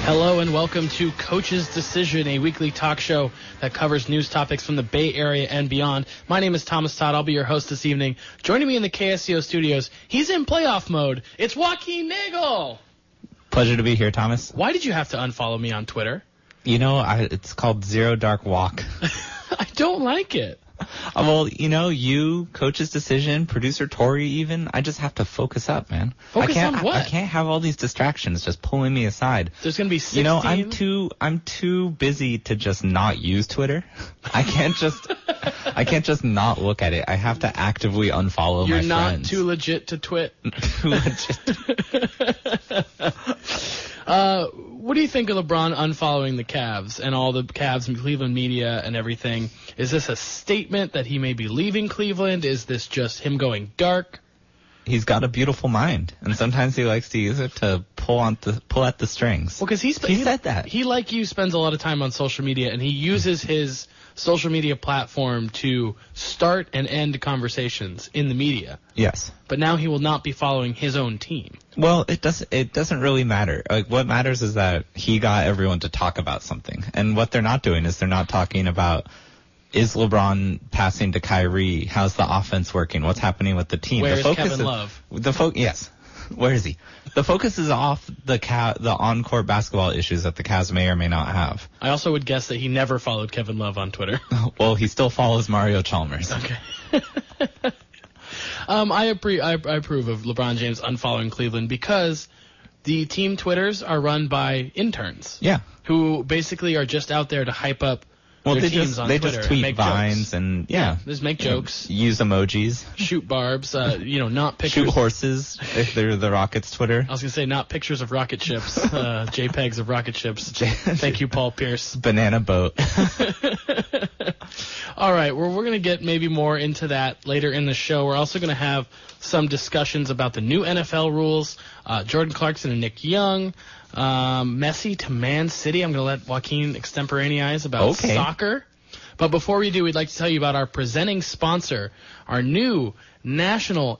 Hello and welcome to Coach's Decision, a weekly talk show that covers news topics from the Bay Area and beyond. My name is Thomas Todd. I'll be your host this evening. Joining me in the KSCO studios, he's in playoff mode. It's Joaquin Nagel. Pleasure to be here, Thomas. Why did you have to unfollow me on Twitter? You know, it's called Zero Dark Walk. I don't like it. Well, you know, you, Coach's Decision, Producer Tory even, I just have to focus up, man. Focus on what? I can't have all these distractions just pulling me aside. There's going to be 16. You know, I'm too busy to just not use Twitter. I can't just not look at it. I have to actively unfollow my friends. You're not too legit to twit. Too legit. What do you think of LeBron unfollowing the Cavs and all the Cavs and Cleveland media and everything? Is this a statement that he may be leaving Cleveland? Is this just him going dark? He's got a beautiful mind, and sometimes he likes to use it to pull at the strings. Well, because he said that. He, like you, spends a lot of time on social media, and he uses his social media platform to start and end conversations in the media. Yes. But now he will not be following his own team. Well, it doesn't really matter. Like, what matters is that he got everyone to talk about something. And what they're not doing is they're not talking about, is LeBron passing to Kyrie? How's the offense working? What's happening with the team? Where's Kevin Love? Yes. Where is he? The focus is off the on-court basketball issues that the Cavs may or may not have. I also would guess that he never followed Kevin Love on Twitter. Well, he still follows Mario Chalmers. Okay. I approve of LeBron James unfollowing Cleveland because the team Twitters are run by interns. Yeah. Who basically are just out there to hype up their teams on Twitter. They just tweet vines and just make jokes. Use emojis. Shoot barbs. Not pictures. Shoot horses if they're the Rockets Twitter. I was going to say not pictures of rocket ships. JPEGs of rocket ships. Thank you, Paul Pierce. Banana boat. All right, we're going to get maybe more into that later in the show. We're also going to have some discussions about the new NFL rules, Jordan Clarkson and Nick Young, Messi to Man City. I'm going to let Joaquin extemporaneize about soccer. But before we do, we'd like to tell you about our presenting sponsor, our new international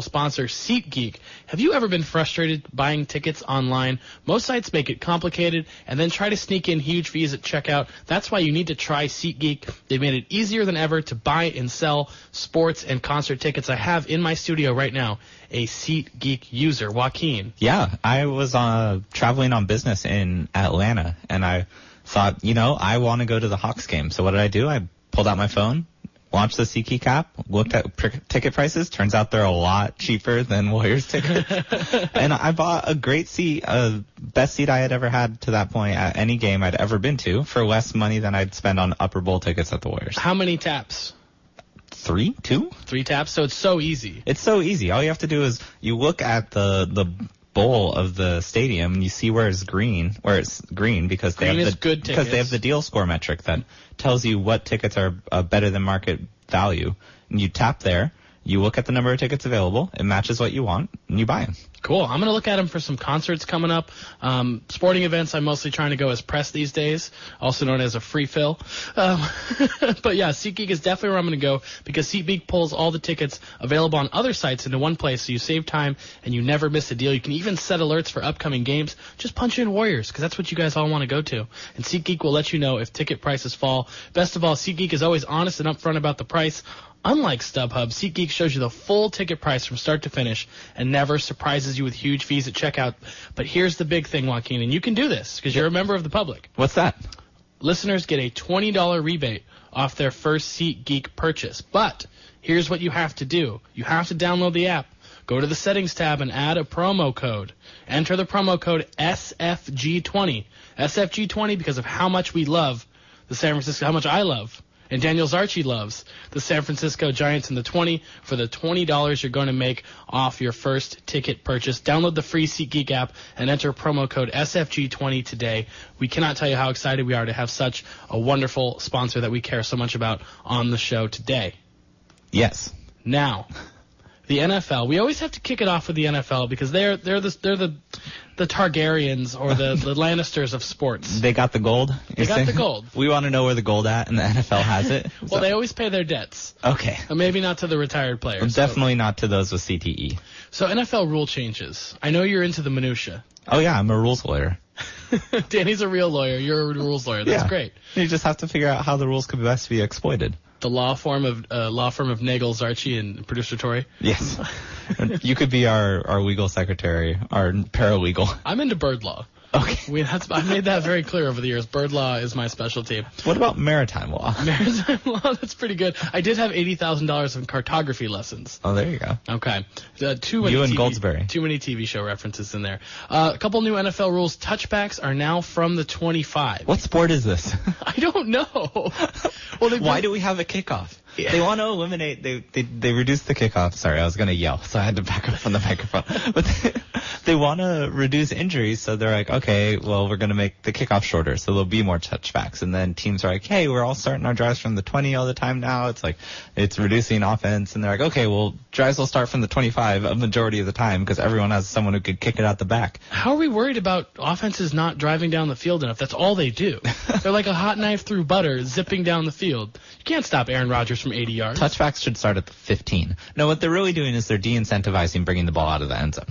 sponsor, SeatGeek. Have you ever been frustrated buying tickets online? Most sites make it complicated and then try to sneak in huge fees at checkout. That's why you need to try SeatGeek. They've made it easier than ever to buy and sell sports and concert tickets. I have in my studio right now a SeatGeek user, Joaquin. Yeah, I was traveling on business in Atlanta, and I thought, I want to go to the Hawks game. So what did I do? I pulled out my phone, launched the SeatGeek app, looked at ticket prices. Turns out they're a lot cheaper than Warriors tickets. And I bought a great seat, best seat I had ever had to that point at any game I'd ever been to, for less money than I'd spend on Upper Bowl tickets at the Warriors. How many taps? 3? 2? 3 taps? So it's so easy. It's so easy. All you have to do is you look at the bowl of the stadium and you see where it's green because they have the deal score metric that tells you what tickets are better than market value. And you tap there, you look at the number of tickets available, it matches what you want, and you buy them. Cool. I'm going to look at them for some concerts coming up. Sporting events, I'm mostly trying to go as press these days, also known as a free fill. But yeah, SeatGeek is definitely where I'm going to go because SeatGeek pulls all the tickets available on other sites into one place, so you save time and you never miss a deal. You can even set alerts for upcoming games. Just punch in Warriors because that's what you guys all want to go to. And SeatGeek will let you know if ticket prices fall. Best of all, SeatGeek is always honest and upfront about the price. Unlike StubHub, SeatGeek shows you the full ticket price from start to finish and never surprises you with huge fees at checkout. But here's the big thing, Joaquin, and you can do this because you're a member of the public. What's that? Listeners get a $20 rebate off their first SeatGeek purchase. But here's what you have to do. You have to download the app, go to the settings tab, and add a promo code. Enter the promo code SFG20. SFG20 because of how much we love the San Francisco, how much I love. And Daniel Zarchi loves the San Francisco Giants in the 20 for the $20 you're going to make off your first ticket purchase. Download the free SeatGeek app and enter promo code SFG20 today. We cannot tell you how excited we are to have such a wonderful sponsor that we care so much about on the show today. Yes. Now, the NFL. We always have to kick it off with the NFL because they're the Targaryens or the Lannisters of sports. They got the gold? They got the gold. We want to know where the gold at, and the NFL has it. Well, they always pay their debts. Okay. Maybe not to the retired players. Well, definitely not to those with CTE. So NFL rule changes. I know you're into the minutia. Oh, yeah, I'm a rules lawyer. Danny's a real lawyer. You're a rules lawyer. That's great. You just have to figure out how the rules could best be exploited. The law firm of Nagel, Zarchi, and Producer Tory. Yes. You could be our legal secretary, our paralegal. I'm into bird law. Okay. I've made that very clear over the years. Bird law is my specialty. What about maritime law? Maritime law, that's pretty good. I did have $80,000 in cartography lessons. Oh, there you go. Okay. You and Goldsberry. Too many TV show references in there. A couple new NFL rules. Touchbacks are now from the 25. What sport is this? I don't know. Well, why do we have a kickoff? Yeah. They want to eliminate. They reduced the kickoff. Sorry, I was going to yell, so I had to back up from the microphone. But they want to reduce injuries, so they're like, okay, well, we're going to make the kickoff shorter, so there'll be more touchbacks. And then teams are like, hey, we're all starting our drives from the 20 all the time now. It's like it's reducing offense, and they're like, okay, well, drives will start from the 25 a majority of the time because everyone has someone who could kick it out the back. How are we worried about offenses not driving down the field enough? That's all they do. They're like a hot knife through butter, zipping down the field. You can't stop Aaron Rodgers from 80 yards. Touchbacks should start at the 15. No, what they're really doing is they're de-incentivizing bringing the ball out of the end zone.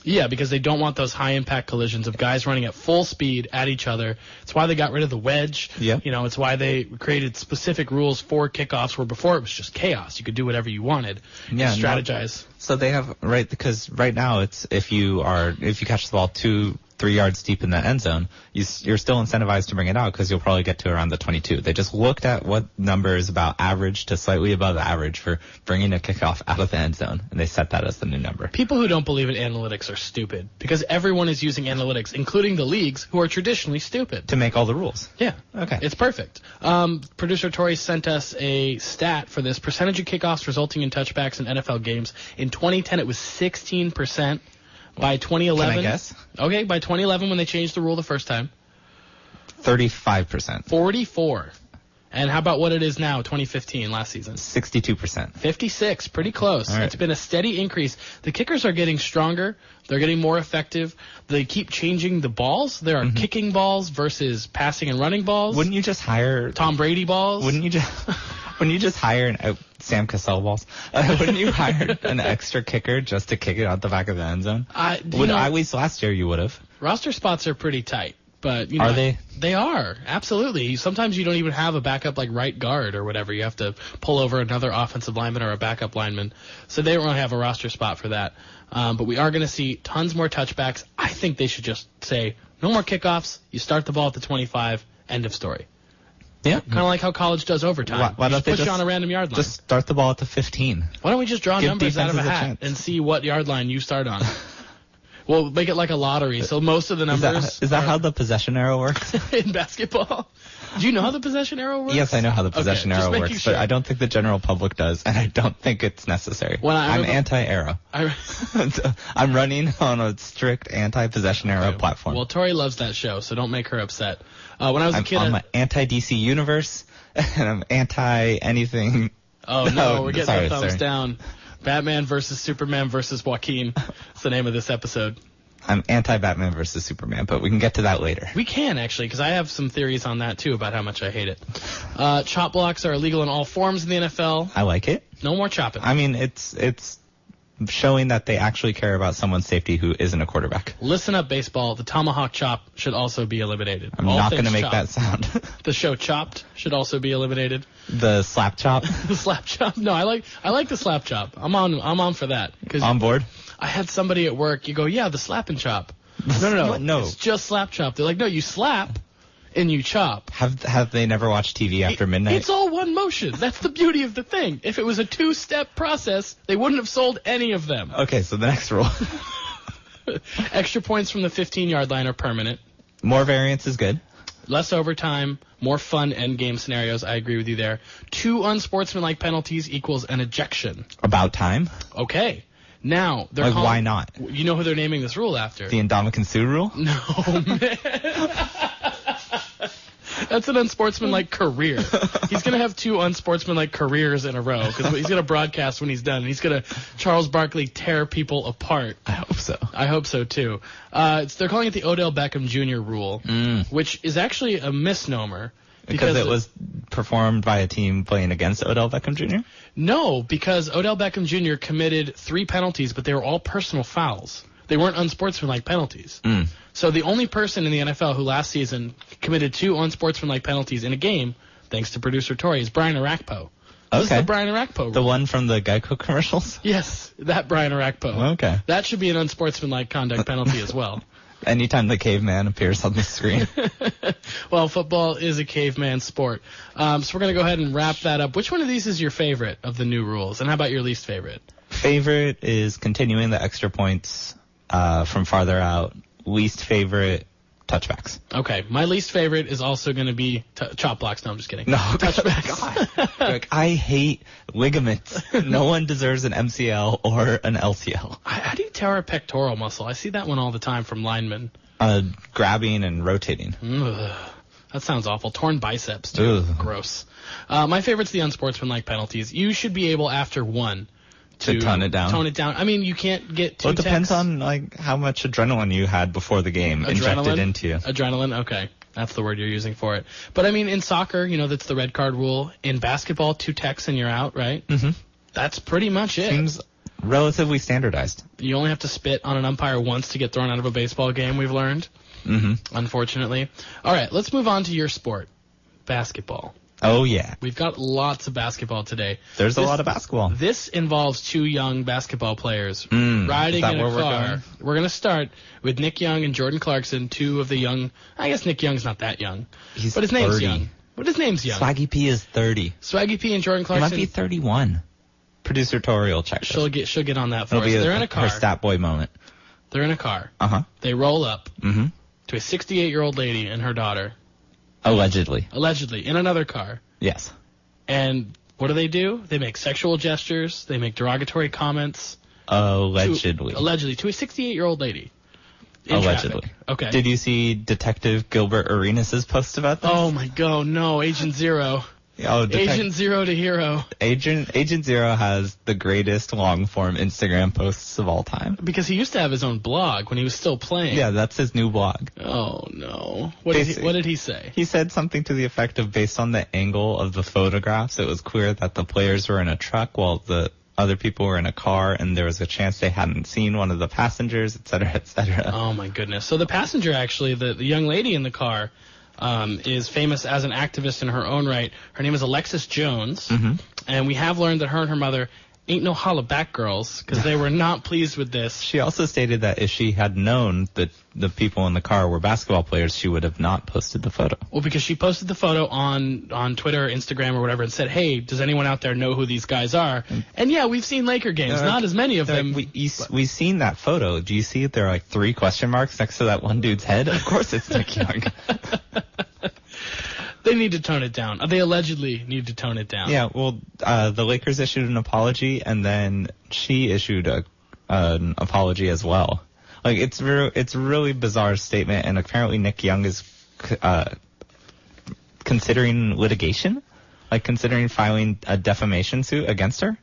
Yeah, because they don't want those high-impact collisions of guys running at full speed at each other. It's why they got rid of the wedge. Yep. You know, it's why they created specific rules for kickoffs where before it was just chaos. You could do whatever you wanted. Yeah, and strategize. So they have, right, because right now it's if you catch the ball 2-3 yards deep in the end zone, you're still incentivized to bring it out because you'll probably get to around the 22. They just looked at what number is about average to slightly above average for bringing a kickoff out of the end zone, and they set that as the new number. People who don't believe in analytics are stupid because everyone is using analytics, including the leagues, who are traditionally stupid. To make all the rules. Yeah. Okay. It's perfect. Producer Tory sent us a stat for this. Percentage of kickoffs resulting in touchbacks in NFL games. In 2010, it was 16%. By 2011, can I guess? Okay, by 2011 when they changed the rule the first time, 35%. 44. And how about what it is now, 2015, last season? 62%. 56, pretty close. All right. It's been a steady increase. The kickers are getting stronger. They're getting more effective. They keep changing the balls. There are kicking balls versus passing and running balls. Wouldn't you just hire Tom Brady balls? Wouldn't you just hire Sam Cassell balls? Wouldn't you hire an extra kicker just to kick it out the back of the end zone? At least last year you would have. Roster spots are pretty tight. But are they? They are, absolutely. Sometimes you don't even have a backup like right guard or whatever. You have to pull over another offensive lineman or a backup lineman. So they don't really have a roster spot for that. But we are going to see tons more touchbacks. I think they should just say, no more kickoffs. You start the ball at the 25. End of story. Yeah. Kind of like how college does overtime. Why don't they push you on a random yard line? Just start the ball at the 15. Why don't we just draw numbers out of a defenses a hat chance. and see what yard line you start on? We'll make it like a lottery, so most of the numbers... Is that how the possession arrow works? in basketball? Do you know how the possession arrow works? Yes, I know how the possession arrow works, sure. but I don't think the general public does, and I don't think it's necessary. I'm anti-arrow. I'm running on a strict anti-possession arrow platform. Well, Tori loves that show, so don't make her upset. When I was a kid... I'm anti-DC Universe, and I'm anti-anything... Oh, no, we're getting the thumbs down. Batman versus Superman versus Joaquin. That's the name of this episode. I'm anti-Batman versus Superman, but we can get to that later. We can, actually, because I have some theories on that, too, about how much I hate it. Chop blocks are illegal in all forms in the NFL. I like it. No more chopping. I mean, it's showing that they actually care about someone's safety who isn't a quarterback. Listen up, baseball. The tomahawk chop should also be eliminated. I'm not going to make that sound. The show Chopped should also be eliminated. The slap chop? The slap chop? No, I like the slap chop. I'm on for that. On board? I had somebody at work, you go, yeah, the slap and chop. No. It's just slap chop. They're like, no, you slap and you chop. Have they never watched TV after midnight? It's all one motion. That's the beauty of the thing. If it was a two-step process, they wouldn't have sold any of them. Okay, so the next rule. Extra points from the 15-yard line are permanent. More variance is good. Less overtime, more fun end game scenarios. I agree with you there. 2 unsportsmanlike penalties equals an ejection. About time. Okay. Now, they're why not? You know who they're naming this rule after? The Ndamukong Suh rule? No, man. That's an unsportsmanlike career. He's going to have 2 unsportsmanlike careers in a row because he's going to broadcast when he's done. And he's going to Charles Barkley tear people apart. I hope so. I hope so, too. They're calling it the Odell Beckham Jr. rule, which is actually a misnomer. Because it was performed by a team playing against Odell Beckham Jr.? No, because Odell Beckham Jr. committed 3 penalties, but they were all personal fouls. They weren't unsportsmanlike penalties. So the only person in the NFL who last season committed 2 unsportsmanlike penalties in a game, thanks to Producer Tory, is Brian Arakpo. This is the Brian Arakpo rule. The one from the Geico commercials? Yes, that Brian Arakpo. Okay. That should be an unsportsmanlike conduct penalty as well. Anytime the caveman appears on the screen. Well, football is a caveman sport. So we're going to go ahead and wrap that up. Which one of these is your favorite of the new rules? And how about your least favorite? Favorite is continuing the extra points from farther out. Least favorite, touchbacks. Okay. My least favorite is also going to be chop blocks. No, I'm just kidding. No. Touchbacks. God. Like, I hate ligaments. No one deserves an MCL or an LCL. How do you tear a pectoral muscle? I see that one all the time from linemen. Grabbing and rotating. Ugh. That sounds awful. Torn biceps, too. Ugh. Gross. My favorite's the unsportsmanlike penalties. You should be able, after one, to tone it down. Tone it down. I mean, you can't get too Well, it depends on like how much adrenaline you had before the game injected into you. Adrenaline? Okay. That's the word you're using for it. But, I mean, in soccer, that's the red card rule. In basketball, 2 techs and you're out, right? Mm-hmm. That's pretty much it. Seems relatively standardized. You only have to spit on an umpire once to get thrown out of a baseball game, we've learned. Mm-hmm. Unfortunately. All right, let's move on to your sport, basketball. Oh, yeah. We've got lots of basketball today. There's a lot of basketball. This involves 2 young basketball players riding in a car. We're going to start with Nick Young and Jordan Clarkson, 2 of the young. I guess Nick Young's not that young. But his name's 30. young. But his name's young. Swaggy P is 30. Swaggy P and Jordan He Clarkson. might be 31. Producer Tory will check She'll get on that for us. It'll They're in a car. Her stat boy moment. They're in a car. Uh-huh. They roll up to a 68-year-old lady and her daughter. Allegedly. In another car. Yes. And what do? They make sexual gestures. They make derogatory comments. Allegedly. To a 68-year-old lady. Allegedly. Traffic. Okay. Did you see Detective Gilbert Arenas' post about this? Oh, my God. No. Agent Zero. Agent Zero to hero. Agent Zero has the greatest long-form Instagram posts of all time. Because he used to have his own blog when he was still playing. Yeah, that's his new blog. Oh, no. What did he say? He said something to the effect of, based on the angle of the photographs, it was clear that the players were in a truck while the other people were in a car, and there was a chance they hadn't seen one of the passengers, et cetera, et cetera. Oh, my goodness. So the passenger, actually, the young lady in the car, is famous as an activist in her own right. Her name is Alexis Jones, and we have learned that her and her mother ain't no holla back girls because they were not pleased with this. She also stated that if she had known that the people in the car were basketball players, she would have not posted the photo. Well, because she posted the photo on Twitter, Instagram, or whatever, and said, hey, does anyone out there know who these guys are? And yeah, we've seen Laker games, not as many of them. We've seen that photo. Do you see there are like 3 question marks next to that one dude's head? Of course it's Nick Young. They need to tone it down. They allegedly need to tone it down. Yeah, well, the Lakers issued an apology, and then she issued an apology as well. Like, it's a really bizarre statement, and apparently Nick Young is considering litigation, like considering filing a defamation suit against her.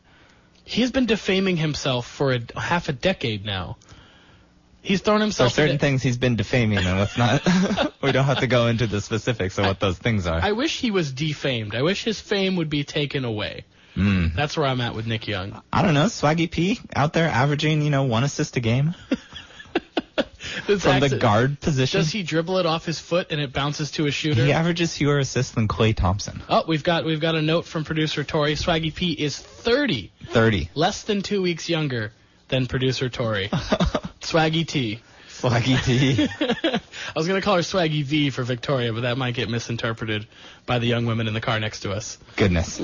He's been defaming himself for half a decade now. He's thrown himself. There are certain things he's been defaming, and let's not. We don't have to go into the specifics of what those things are. I wish he was defamed. I wish his fame would be taken away. That's where I'm at with Nick Young. I don't know, Swaggy P out there averaging, 1 assist a game from the guard position. Does he dribble it off his foot and it bounces to a shooter? He averages fewer assists than Klay Thompson. Oh, we've got a note from Producer Tory. Swaggy P is 30. 30. Less than 2 weeks younger than Producer Tory. Swaggy T. Swaggy T. I was going to call her Swaggy V for Victoria, but that might get misinterpreted by the young women in the car next to us. Goodness.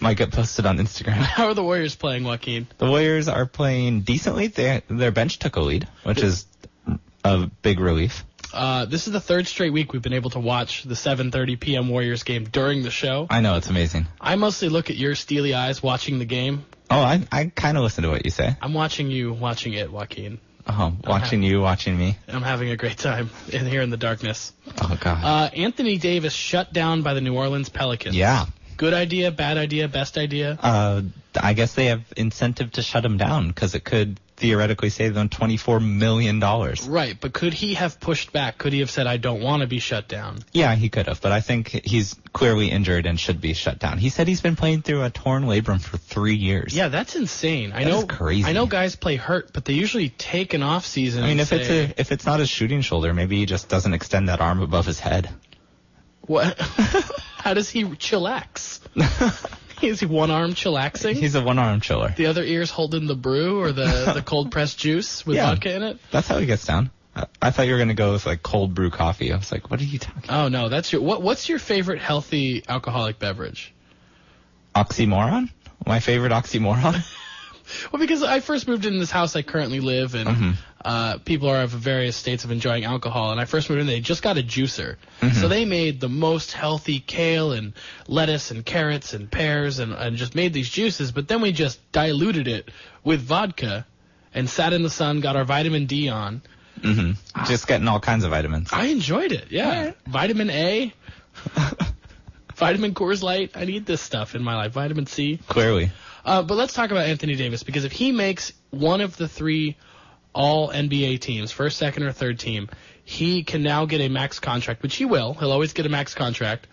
Might get posted on Instagram. How are the Warriors playing, Joaquin? The Warriors are playing decently. Their bench took a lead, which is a big relief. This is the 3rd straight week we've been able to watch the 7:30 p.m. Warriors game during the show. I know, it's amazing. I mostly look at your steely eyes watching the game. Oh, I kind of listen to what you say. I'm watching you watching it, Joaquin. Oh, watching you, watching me. I'm having a great time here in the darkness. Oh, God. Anthony Davis shut down by the New Orleans Pelicans. Yeah. Good idea, bad idea, best idea? I guess they have incentive to shut him down because it could theoretically save them $24 million. Right, but could he have pushed back? Could he have said, I don't want to be shut down? Yeah, he could have, but I think he's clearly injured and should be shut down. He said he's been playing through a torn labrum for 3 years. Yeah, that's insane. That's crazy. I know guys play hurt, but they usually take an off season. I mean, if it's not his shooting shoulder, maybe he just doesn't extend that arm above his head. What? How does he chillax? Is he one-arm chillaxing? He's a one-arm chiller. The other ear's holding the brew or the cold-pressed juice with vodka in it? That's how he gets down. I thought you were going to go with, like, cold brew coffee. I was like, what are you talking about? Oh, no. That's what's your favorite healthy alcoholic beverage? Oxymoron? My favorite oxymoron? Well, because I first moved in this house I currently live in, people are of various states of enjoying alcohol, and I first moved in, they just got a juicer. So they made the most healthy kale and lettuce and carrots and pears and just made these juices, but then we just diluted it with vodka and sat in the sun, got our vitamin D on. Just getting all kinds of vitamins. I enjoyed it, yeah. Right. Vitamin A, vitamin Coors Light. I need this stuff in my life. Vitamin C. Clearly. But let's talk about Anthony Davis, because if he makes one of the 3 all-NBA teams, first, second, or third team, he can now get a max contract, which he will. He'll always get a max contract.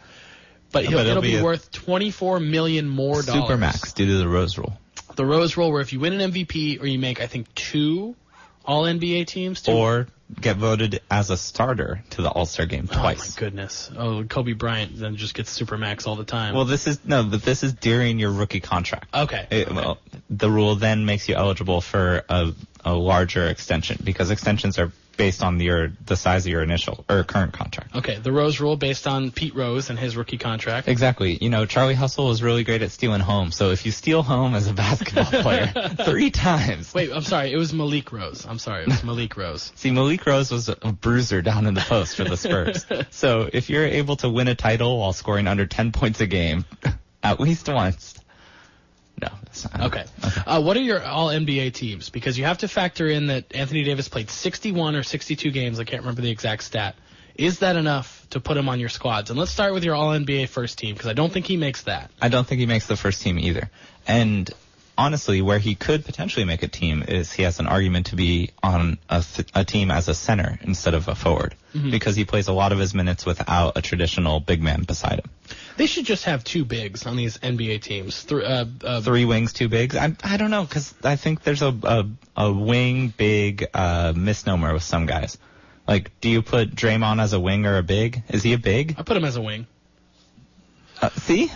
But it'll be worth $24 million more. Super max due to the Rose Rule. The Rose Rule, where if you win an MVP or you make, I think, 2 all-NBA teams. Or get voted as a starter to the All-Star game twice. Oh, my goodness. Oh, Kobe Bryant then just gets Supermax all the time. Well, this is during your rookie contract. Okay. Well, the rule then makes you eligible for a larger extension, because extensions are based on the size of your initial or current contract. Okay, the Rose Rule based on Pete Rose and his rookie contract. Exactly. You know, Charlie Hustle is really great at stealing home. So if you steal home as a basketball player 3 times. Wait, I'm sorry. It was Malik Rose. See, Malik Rose was a bruiser down in the post for the Spurs. So if you're able to win a title while scoring under 10 points a game, at least once. No, that's not. Okay. What are your all-NBA teams? Because you have to factor in that Anthony Davis played 61 or 62 games. I can't remember the exact stat. Is that enough to put him on your squads? And let's start with your all-NBA first team, because I don't think he makes that. I don't think he makes the first team either. And honestly, where he could potentially make a team is he has an argument to be on a team as a center instead of a forward, because he plays a lot of his minutes without a traditional big man beside him. They should just have 2 bigs on these NBA teams. 3 wings, 2 bigs. I don't know, because I think there's a wing big misnomer with some guys. Like, do you put Draymond as a wing or a big? Is he a big? I put him as a wing. See?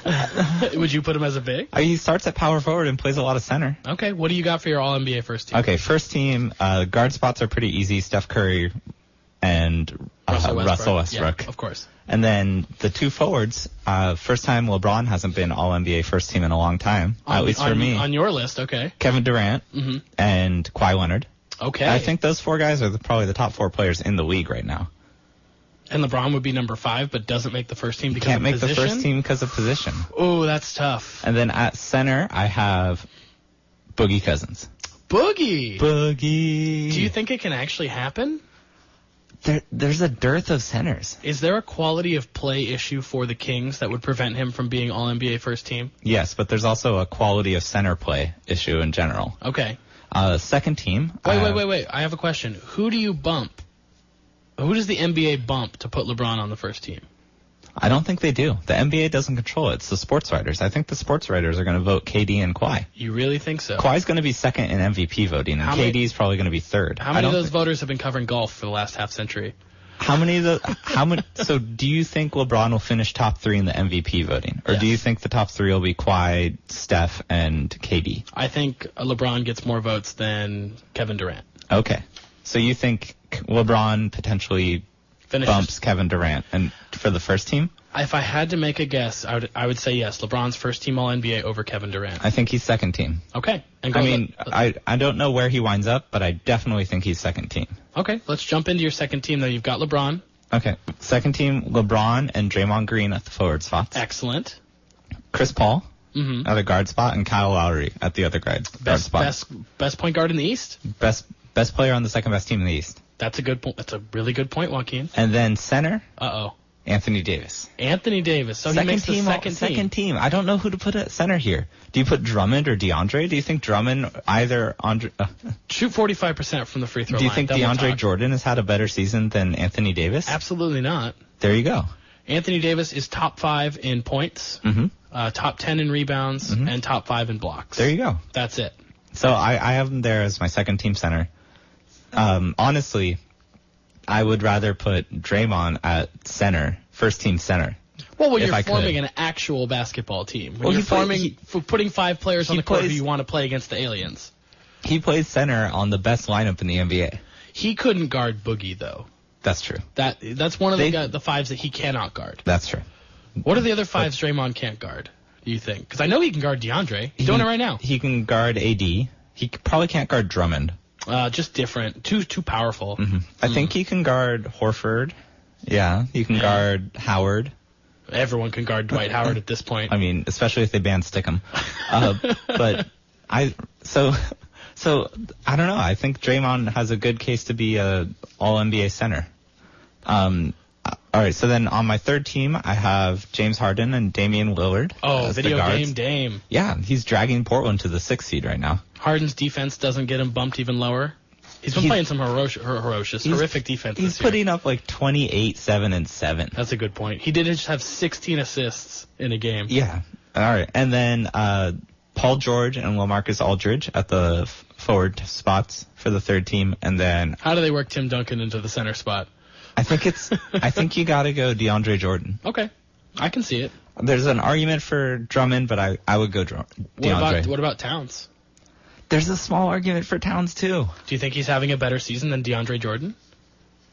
Would you put him as a big? He starts at power forward and plays a lot of center. Okay, what do you got for your all-NBA first team? Okay, first team, guard spots are pretty easy. Steph Curry and Russell Westbrook. Yeah, of course. And then the 2 forwards, first time LeBron hasn't been all-NBA first team in a long time, at least for me. On your list, okay. Kevin Durant and Kawhi Leonard. Okay. I think those 4 guys are probably the top 4 players in the league right now. And LeBron would be number 5, but doesn't make the first team because of position? Can't make the first team because of position. Oh, that's tough. And then at center, I have Boogie Cousins. Boogie! Do you think it can actually happen? There's a dearth of centers. Is there a quality of play issue for the Kings that would prevent him from being all-NBA first team? Yes, but there's also a quality of center play issue in general. Okay. Second team. Wait. I have a question. Who do you bump? Who does the NBA bump to put LeBron on the first team? I don't think they do. The NBA doesn't control it. It's the sports writers. I think the sports writers are going to vote KD and Kawhi. You really think so? Kawhi's going to be second in MVP voting, and KD's probably going to be third. How many of those voters have been covering golf for the last half century? So do you think LeBron will finish top 3 in the MVP voting? Or do you think the top 3 will be Kawhi, Steph, and KD? I think LeBron gets more votes than Kevin Durant. Okay. So you think LeBron potentially bumps Kevin Durant and for the first team? If I had to make a guess, I would say yes. LeBron's first team All-NBA over Kevin Durant. I think he's second team. Okay. I don't know where he winds up, but I definitely think he's second team. Okay, let's jump into your second team, though. You've got LeBron. Okay. Second team, LeBron and Draymond Green at the forward spots. Excellent. Chris Paul at a guard spot, and Kyle Lowry at the other guard spot. Best point guard in the East? Best player on the second best team in the East. That's a good point. That's a really good point, Joaquin. And then center. Uh-oh. Anthony Davis. Anthony Davis. So he makes the second team. I don't know who to put at center here. Do you put Drummond or DeAndre? Do you think Drummond either Andre? Shoot 45% from the free throw line. Do you think DeAndre Jordan has had a better season than Anthony Davis? Absolutely not. There you go. Anthony Davis is top 5 in points, top 10 in rebounds, and top 5 in blocks. There you go. That's it. So I have him there as my second team center. Honestly, I would rather put Draymond at center, first team center. Well, when you're forming an actual basketball team, when you're putting 5 players on the court who you want to play against the aliens. He plays center on the best lineup in the NBA. He couldn't guard Boogie, though. That's true. That's one of the 5s that he cannot guard. That's true. What are the other 5s Draymond can't guard, do you think? Because I know he can guard DeAndre. He's doing it right now. He can guard AD. He probably can't guard Drummond. Just different. Too powerful. I think he can guard Horford. Yeah, he can guard Howard. Everyone can guard Dwight Howard at this point. I mean, especially if they ban Stickum. So I don't know. I think Draymond has a good case to be a All-NBA center. All right, so then on my third team, I have James Harden and Damian Lillard. Oh, video game Dame. Yeah, he's dragging Portland to the 6th seed right now. Harden's defense doesn't get him bumped even lower. He's been playing some horrific defense this year. He's putting up like 28, 7, and 7. That's a good point. He did just have 16 assists in a game. Yeah. All right, and then Paul George and LaMarcus Aldridge at the forward spots for the third team, and then how do they work Tim Duncan into the center spot? I think you got to go DeAndre Jordan. Okay, I can see it. There's an argument for Drummond, but I would go DeAndre. What about Towns? There's a small argument for Towns too. Do you think he's having a better season than DeAndre Jordan?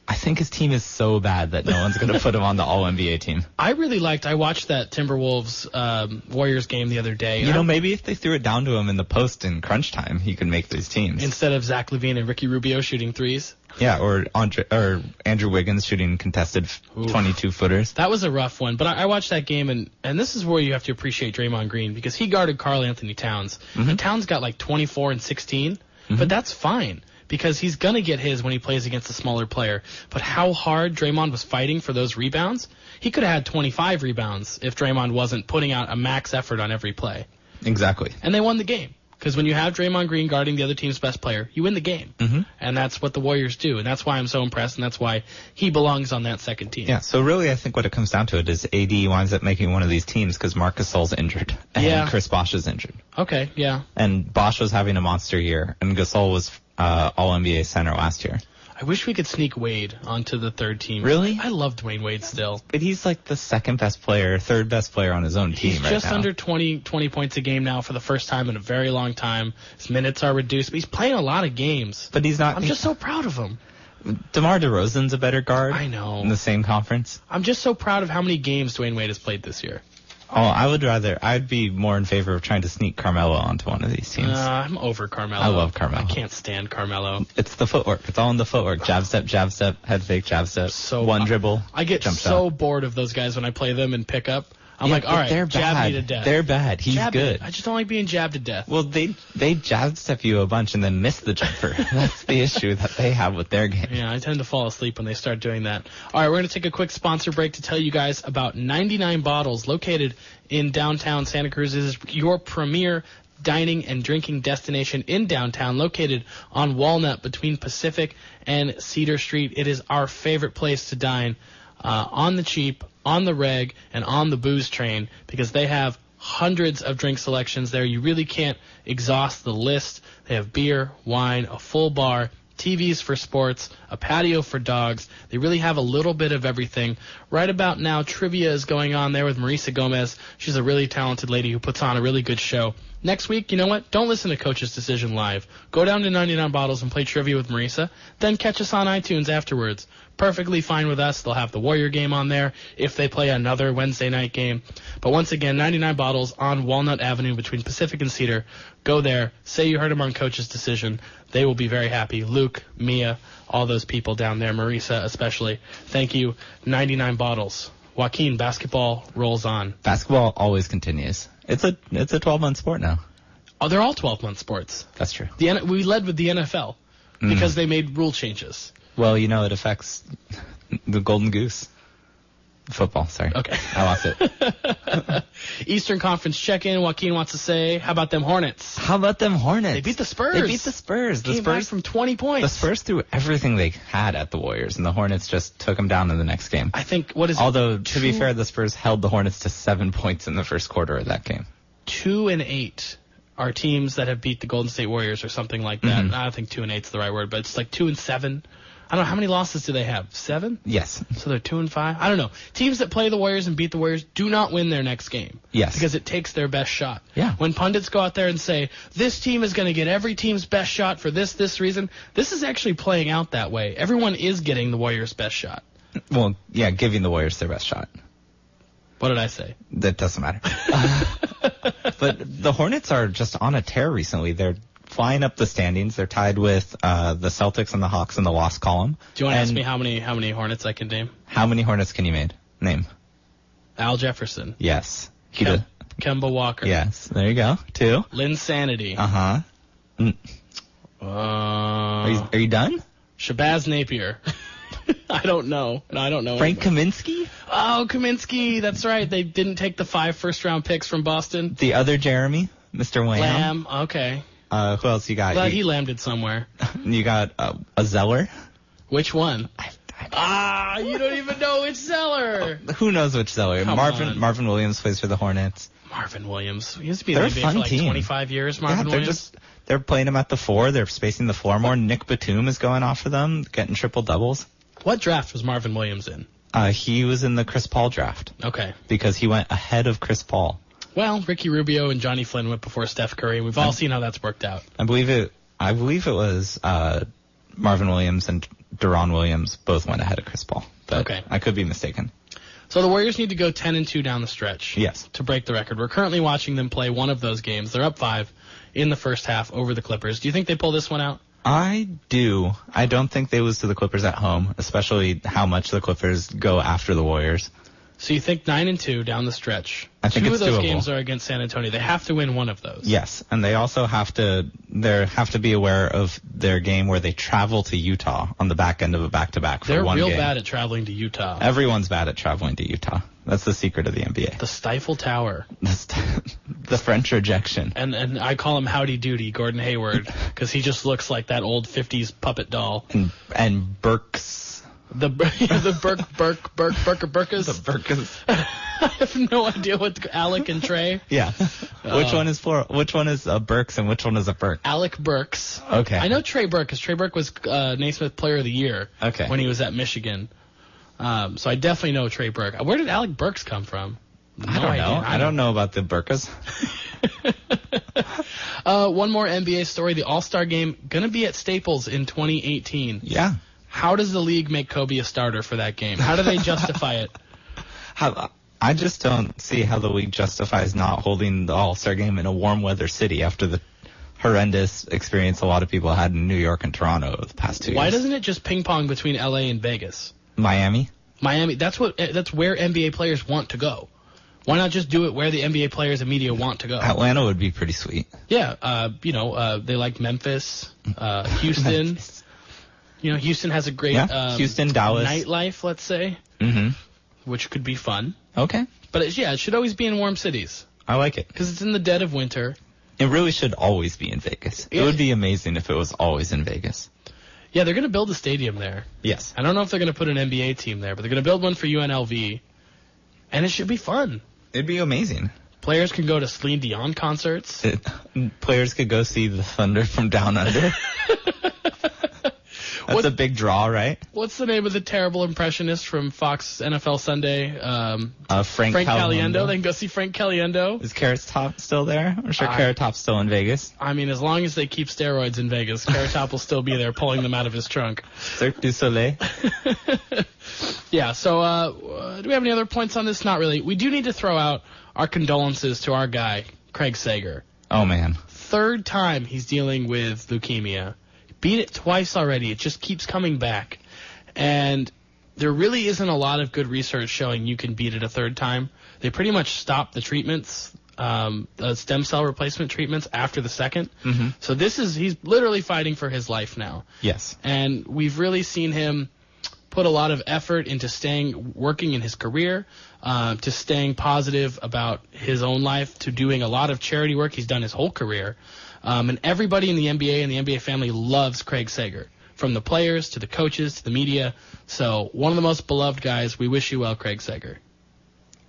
I think his team is so bad that no one's going to put him on the All-NBA team. I watched that Timberwolves Warriors game the other day. Maybe if they threw it down to him in the post in crunch time, he could make these teams. Instead of Zach LaVine and Ricky Rubio shooting threes. Yeah, or Andrew Wiggins shooting contested 22-footers. That was a rough one. But I watched that game, and this is where you have to appreciate Draymond Green, because he guarded Karl Anthony Towns. And Towns got like 24 and 16, but that's fine, because he's going to get his when he plays against a smaller player. But how hard Draymond was fighting for those rebounds, he could have had 25 rebounds if Draymond wasn't putting out a max effort on every play. Exactly. And they won the game. Because when you have Draymond Green guarding the other team's best player, you win the game. And that's what the Warriors do. And that's why I'm so impressed, and that's why he belongs on that second team. Yeah, so really I think what it comes down to is AD winds up making one of these teams because Marc Gasol's injured. And Chris Bosh is injured. Okay, yeah. And Bosh was having a monster year, and Gasol was All-NBA center last year. I wish we could sneak Wade onto the third team. Really? I love Dwayne Wade still. But he's like the third best player on his own team right now. He's just under 20 points a game now for the first time in a very long time. His minutes are reduced, but he's playing a lot of games. But he's not. I'm just so proud of him. DeMar DeRozan's a better guard. I know. In the same conference. I'm just so proud of how many games Dwayne Wade has played this year. Oh, I'd be more in favor of trying to sneak Carmelo onto one of these teams. I'm over Carmelo. I love Carmelo. I can't stand Carmelo. It's the footwork. It's all in the footwork. Jab step, head fake, jab step. One dribble. I get so bored of those guys when I play them in pickup. I'm like, all right, they're jab bad. me to death. They're bad. He's good. I just don't like being jabbed to death. Well, they jab step you a bunch and then miss the jumper. That's the issue that they have with their game. Yeah, I tend to fall asleep when they start doing that. All right, we're going to take a quick sponsor break to tell you guys about 99 Bottles, located in downtown Santa Cruz. This is your premier dining and drinking destination in downtown, located on Walnut between Pacific and Cedar Street. It is our favorite place to dine on the cheap, on the reg, and on the booze train, because they have hundreds of drink selections there. You really can't exhaust the list. They have beer, wine, a full bar, TVs for sports, a patio for dogs. They really have a little bit of everything. Right about now, trivia is going on there with Marisa Gomez. She's a really talented lady who puts on a really good show. Next week, you know what? Don't listen to Coach's Decision live. Go down to 99 Bottles and play trivia with Marisa. Then catch us on iTunes afterwards. Perfectly fine with us. They'll have the Warrior game on there if they play another Wednesday night game. But once again, 99 Bottles on Walnut Avenue between Pacific and Cedar. Go there. Say you heard them on Coach's Decision. They will be very happy. Luke, Mia, all those people down there, Marisa especially. Thank you, 99 Bottles. Joaquin, basketball rolls on. Basketball always continues. It's a 12-month sport now. Oh, they're all 12-month sports. That's true. We led with the NFL because they made rule changes. Well, it affects the Golden Goose. Football, sorry. Okay. I lost it. Eastern Conference check-in. Joaquin wants to say, how about them Hornets? How about them Hornets? They beat the Spurs. They beat the Spurs. The Came Spurs back from 20 points. The Spurs threw everything they had at the Warriors, and the Hornets just took them down in the next game. I think, what is Although, it? to be fair, the Spurs held the Hornets to 7 points in the first quarter of that game. 2-8 are teams that have beat the Golden State Warriors or something like that. Mm-hmm. I don't think 2-8 is the right word, but it's like 2-7. I don't know, how many losses do they have? 7? Yes. So they're 2-5? I don't know. Teams that play the Warriors and beat the Warriors do not win their next game. Yes. Because it takes their best shot. Yeah. When pundits go out there and say, this team is going to get every team's best shot for this reason, this is actually playing out that way. Everyone is getting the Warriors' best shot. Well, yeah, giving the Warriors their best shot. What did I say? That doesn't matter. But the Hornets are just on a tear recently. They're flying up the standings. They're tied with the Celtics and the Hawks in the loss column. Do you want to ask me how many Hornets I can name? How many Hornets can you name? Al Jefferson. Yes. Kemba Walker. Yes. There you go. 2. Linsanity. Uh-huh. Are you done? Shabazz Napier. I don't know. No, I don't know. Frank anymore. Kaminsky? Oh, Kaminsky. That's right. They didn't take the 5 first-round picks from Boston. The other Jeremy? Mr. Wham? Lamb. Okay. Who else you got? Glad he landed somewhere. You got a Zeller? Which one? You don't even know which Zeller. Who knows which Zeller? Come on. Marvin Williams plays for the Hornets. Marvin Williams. He used to be They're in the a NBA for fun like team. 25 years, Marvin Williams. They're playing him at the 4. They're spacing the floor more. Nick Batum is going off for them, getting triple doubles. What draft was Marvin Williams in? He was in the Chris Paul draft. Okay. Because he went ahead of Chris Paul. Well, Ricky Rubio and Johnny Flynn went before Steph Curry. We've all seen how that's worked out. I believe it was Marvin Williams and Deron Williams both went ahead of Chris Paul. But Okay. I could be mistaken. So the Warriors need to go 10-2 down the stretch. Yes. To break the record. We're currently watching them play one of those games. They're up 5 in the first half over the Clippers. Do you think they pull this one out? I do. I don't think they lose to the Clippers at home, especially how much the Clippers go after the Warriors. So you think 9-2 down the stretch. I think 2 it's of those doable. games are against San Antonio. They have to win one of those. Yes, and they also have to be aware of their game where they travel to Utah on the back end of a back-to-back for one game. They're real bad at traveling to Utah. Everyone's bad at traveling to Utah. That's the secret of the NBA. The Stifle Tower. The French rejection. And I call him Howdy Doody, Gordon Hayward, because he just looks like that old 50s puppet doll. And Burks. The Burkas. The Burkas. I have no idea what Alec and Trey. Yeah. Which one is plural? Which one is a Burks and which one is a Burke? Alec Burks. Okay. I know Trey Burke because Trey Burke was Naismith Player of the Year. Okay. When he was at Michigan. So I definitely know Trey Burke. Where did Alec Burks come from? I don't know. I don't know about the Burkas. One more NBA story. The All-Star Game going to be at Staples in 2018. Yeah. How does the league make Kobe a starter for that game? How do they justify it? I just don't see how the league justifies not holding the All-Star Game in a warm weather city after the horrendous experience a lot of people had in New York and Toronto the past 2 years. Why doesn't it just ping pong between LA and Vegas? Miami? That's where NBA players want to go. Why not just do it where the NBA players and media want to go? Atlanta would be pretty sweet. Yeah, they like Memphis, Houston. Memphis. Houston has a great Houston, Dallas nightlife, let's say, which could be fun. Okay. But it should always be in warm cities I like it. because it's in the dead of winter. It really should always be in Vegas. It would be amazing if it was always in Vegas. Yeah, they're going to build a stadium there. Yes. I don't know if they're going to put an NBA team there, but they're going to build one for UNLV, and it should be fun. It'd be amazing. Players can go to Celine Dion concerts. Players could go see the Thunder from Down Under. That's a big draw, right? What's the name of the terrible impressionist from Fox NFL Sunday? Frank Caliendo. They can go see Frank Caliendo. Is Carrot Top still there? I'm sure Carrot Top's still in Vegas. I mean, as long as they keep steroids in Vegas, Carrot Top will still be there pulling them out of his trunk. Cirque du Soleil. Yeah, so do we have any other points on this? Not really. We do need to throw out our condolences to our guy, Craig Sager. Oh, man. 3rd time he's dealing with leukemia. Beat it twice already. It just keeps coming back. And there really isn't a lot of good research showing you can beat it a 3rd time. They pretty much stopped the treatments, the stem cell replacement treatments after the 2nd. Mm-hmm. So he's literally fighting for his life now. Yes. And we've really seen him put a lot of effort into working in his career, to staying positive about his own life, to doing a lot of charity work. He's done his whole career. And everybody in the NBA and the NBA family loves Craig Sager, from the players to the coaches to the media. So one of the most beloved guys. We wish you well, Craig Sager.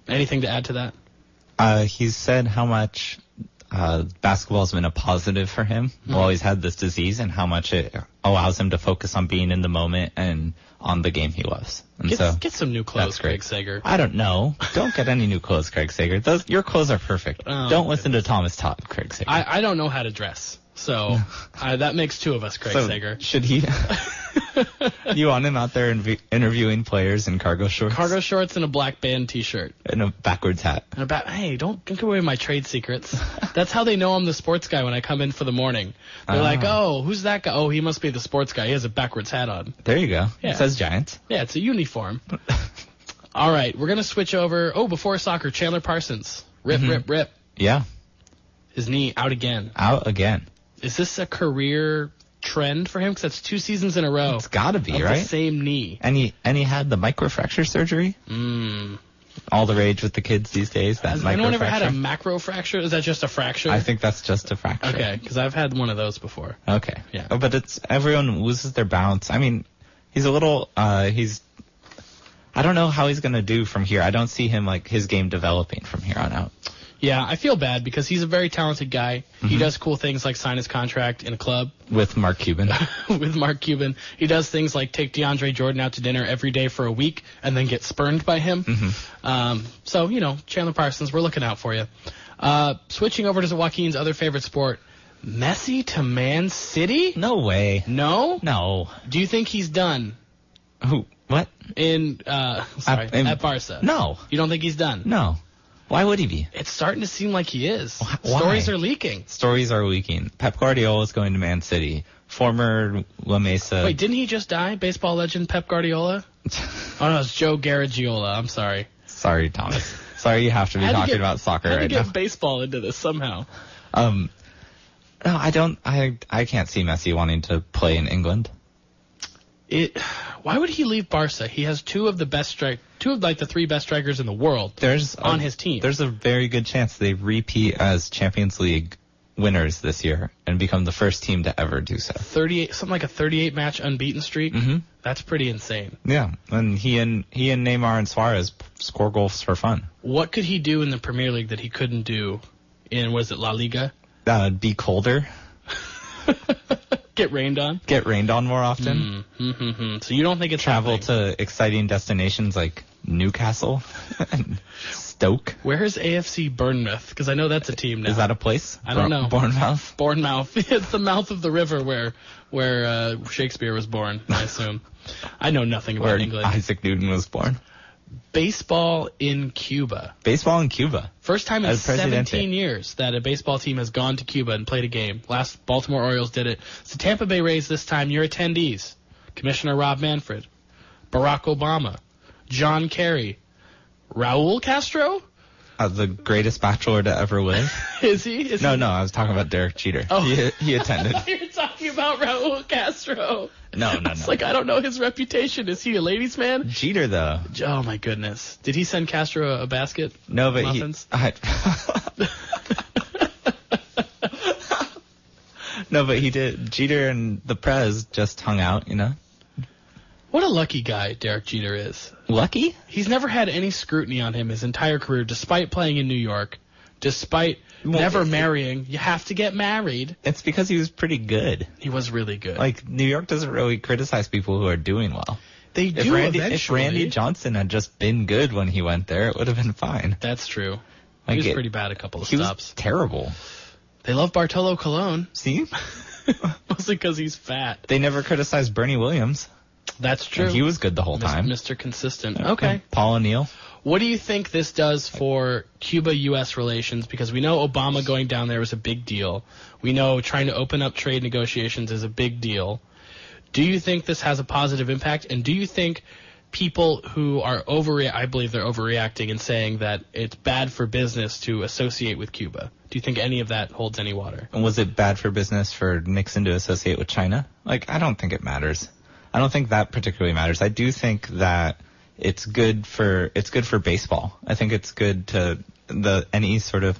Anything to add to that? He said how much basketball has been a positive for him while he's had this disease, and how much it allows him to focus on being in the moment and on the game he loves. And get some new clothes, Craig Sager. I don't know. Don't get any new clothes, Craig Sager. Your clothes are perfect. Don't listen to Thomas Todd, Craig Sager. I don't know how to dress, so that makes two of us, Craig Sager. Should he? You want him out there interviewing players in cargo shorts? Cargo shorts and a black band T-shirt. And a backwards hat. Hey, don't give away my trade secrets. That's how they know I'm the sports guy when I come in for the morning. They're like, oh, who's that guy? Oh, he must be the sports guy. He has a backwards hat on. There you go. Yeah. It says Giants. Yeah, it's a uniform. All right, we're going to switch over. Oh, before soccer, Chandler Parsons. Rip. Yeah. His knee out again. Out again. Is this a career trend for him? Because that's 2 seasons in a row. It's got to be, of right? The same knee. And he had the microfracture surgery. All the rage with the kids these days. Has anyone ever had a macrofracture? Is that just a fracture? I think that's just a fracture. Okay, because I've had one of those before. Okay. Yeah. Oh, but everyone loses their balance. I mean, he's a little. I don't know how he's gonna do from here. I don't see him his game developing from here on out. Yeah, I feel bad because he's a very talented guy. He does cool things like sign his contract in a club. With Mark Cuban. With Mark Cuban. He does things like take DeAndre Jordan out to dinner every day for a week and then get spurned by him. So, Chandler Parsons, we're looking out for you. Switching over to Joaquin's other favorite sport, Messi to Man City? No way. No? No. Do you think he's done? Who? What? At Barca. No. You don't think he's done? No. Why would he be? It's starting to seem like he is. Why? Stories are leaking. Stories are leaking. Pep Guardiola is going to Man City. Former La Mesa. Wait, didn't he just die? Baseball legend Pep Guardiola? Oh, no, it's Joe Garagiola. I'm sorry. Sorry, Thomas. Sorry you have to be talking about soccer right now. I had to get baseball into this somehow. No, I don't. I can't see Messi wanting to play in England. Why would he leave Barca? He has two of the 3 best strikers in the world on his team. There's a very good chance they repeat as Champions League winners this year and become the first team to ever do so. 38, something like a 38-match unbeaten streak. That's pretty insane. Yeah, and he and Neymar and Suarez score goals for fun. What could he do in the Premier League that he couldn't do in La Liga? Be colder. Get rained on? Get rained on more often. So you don't think it's travel to exciting destinations like Newcastle and Stoke? Where's AFC Bournemouth? Because I know that's a team now. Is that a place? I don't know. Bournemouth? Bournemouth. It's the mouth of the river where Shakespeare was born, I assume. I know nothing about England. Isaac Newton was born. Baseball in Cuba. Baseball in Cuba. First time in 17 years that a baseball team has gone to Cuba and played a game. Last Baltimore Orioles did it. So Tampa Bay Rays this time, your attendees. Commissioner Rob Manfred, Barack Obama, John Kerry, Raul Castro? The greatest bachelor to ever live. Is he? No, I was talking about Derek Jeter. Oh. He attended. You're talking about Raul Castro. No. It's like, I don't know his reputation. Is he a ladies' man? Jeter, though. Oh, my goodness. Did he send Castro a basket? No, but muffins? No, but he did. Jeter and the Prez just hung out, What a lucky guy Derek Jeter is. Lucky? He's never had any scrutiny on him his entire career, despite playing in New York, despite never marrying. You have to get married. It's because he was pretty good. He was really good. New York doesn't really criticize people who are doing well. They do eventually. If Randy Johnson had just been good when he went there, it would have been fine. That's true. He was pretty bad a couple of stops. He was terrible. They love Bartolo Colon. See? Mostly because he's fat. They never criticized Bernie Williams. That's true. And he was good the whole time. Mr. Consistent. Okay. Paul O'Neill. What do you think this does for Cuba-U.S. relations? Because we know Obama going down there was a big deal. We know trying to open up trade negotiations is a big deal. Do you think this has a positive impact? And do you think people who are I believe they're overreacting and saying that it's bad for business to associate with Cuba? Do you think any of that holds any water? And was it bad for business for Nixon to associate with China? I don't think it matters. I don't think that particularly matters. I do think that it's good for baseball. I think it's good to any sort of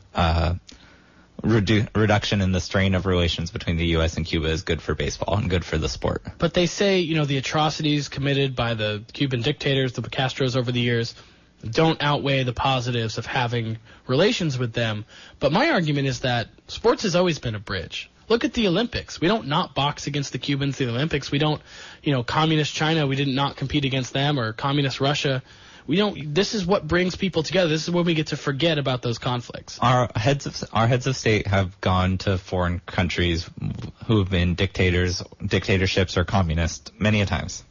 reduction in the strain of relations between the U.S. and Cuba is good for baseball and good for the sport. But they say, the atrocities committed by the Cuban dictators, the Castros over the years, don't outweigh the positives of having relations with them. But my argument is that sports has always been a bridge. Look at the Olympics. We don't not box against the Cubans in the Olympics. We don't, communist China, we did not compete against them, or communist Russia. This is what brings people together. This is when we get to forget about those conflicts. Our heads of state have gone to foreign countries who have been dictatorships or communist many a times.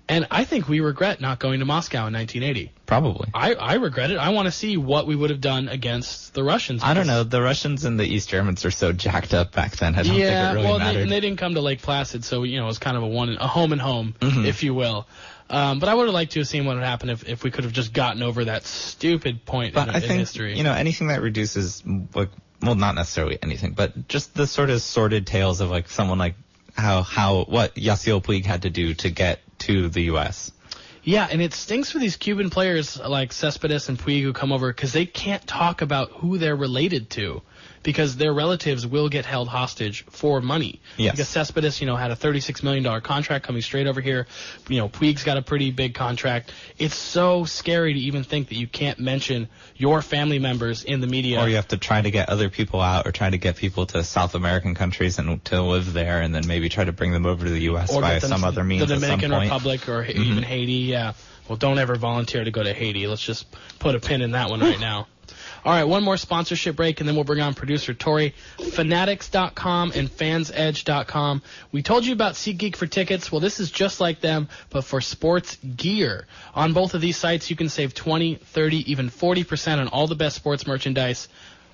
And I think we regret not going to Moscow in 1980. Probably. I regret it. I want to see what we would have done against the Russians. I don't know. The Russians and the East Germans are so jacked up back then. I don't think it really mattered. They didn't come to Lake Placid, so it was kind of a home and home, if you will. But I would have liked to have seen what would happen if we could have just gotten over that stupid point in history. Anything that reduces, not necessarily anything, but just the sort of sordid tales of someone like what Yasiel Puig had to do to get to the U.S. Yeah, and it stinks for these Cuban players like Cespedes and Puig who come over because they can't talk about who they're related to because their relatives will get held hostage for money. Yes. Because Cespedes, had a $36 million contract coming straight over here. Puig's got a pretty big contract. It's so scary to even think that you can't mention your family members in the media. Or you have to try to get other people out or try to get people to South American countries and to live there and then maybe try to bring them over to the U.S. by some other means. The Dominican at some point. Republic or even Haiti, yeah. Well, don't ever volunteer to go to Haiti. Let's just put a pin in that one right now. All right, one more sponsorship break, and then we'll bring on Producer Tory. Fanatics.com and FansEdge.com. We told you about SeatGeek for tickets. Well, this is just like them, but for sports gear. On both of these sites, you can save 20, 30, even 40% on all the best sports merchandise.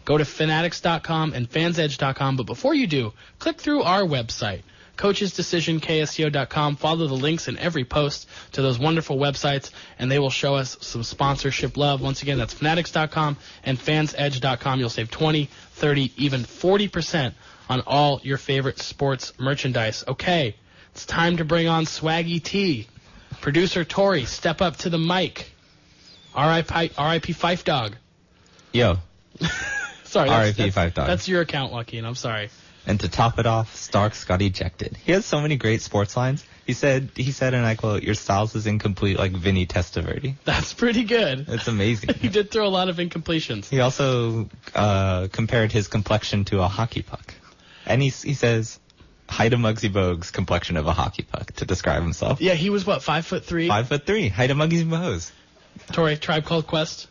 Go to Fanatics.com and FansEdge.com, but before you do, click through our website. Coach's Decision, KSCO.com. Follow the links in every post to those wonderful websites, and they will show us some sponsorship love. Once again, that's Fanatics.com and FansEdge.com. You'll save 20, 30, even 40% on all your favorite sports merchandise. Okay, it's time to bring on Swaggy T. Producer Tory, step up to the mic. R.I.P. Fife Dog. Yo. Sorry, R.I.P. Fife Dog. That's your account, Joaquin. I'm sorry. And to top it off, Starks got ejected. He has so many great sports lines. He said, and I quote, "Your styles is incomplete like Vinny Testaverde." That's pretty good. It's amazing. He did throw a lot of incompletions. He also compared his complexion to a hockey puck. And he says, Haida Muggsy Bogues' complexion of a hockey puck to describe himself. Yeah, he was, 5'3"? 5'3", Haida Muggsy Bogues. Tory, Tribe Called Quest,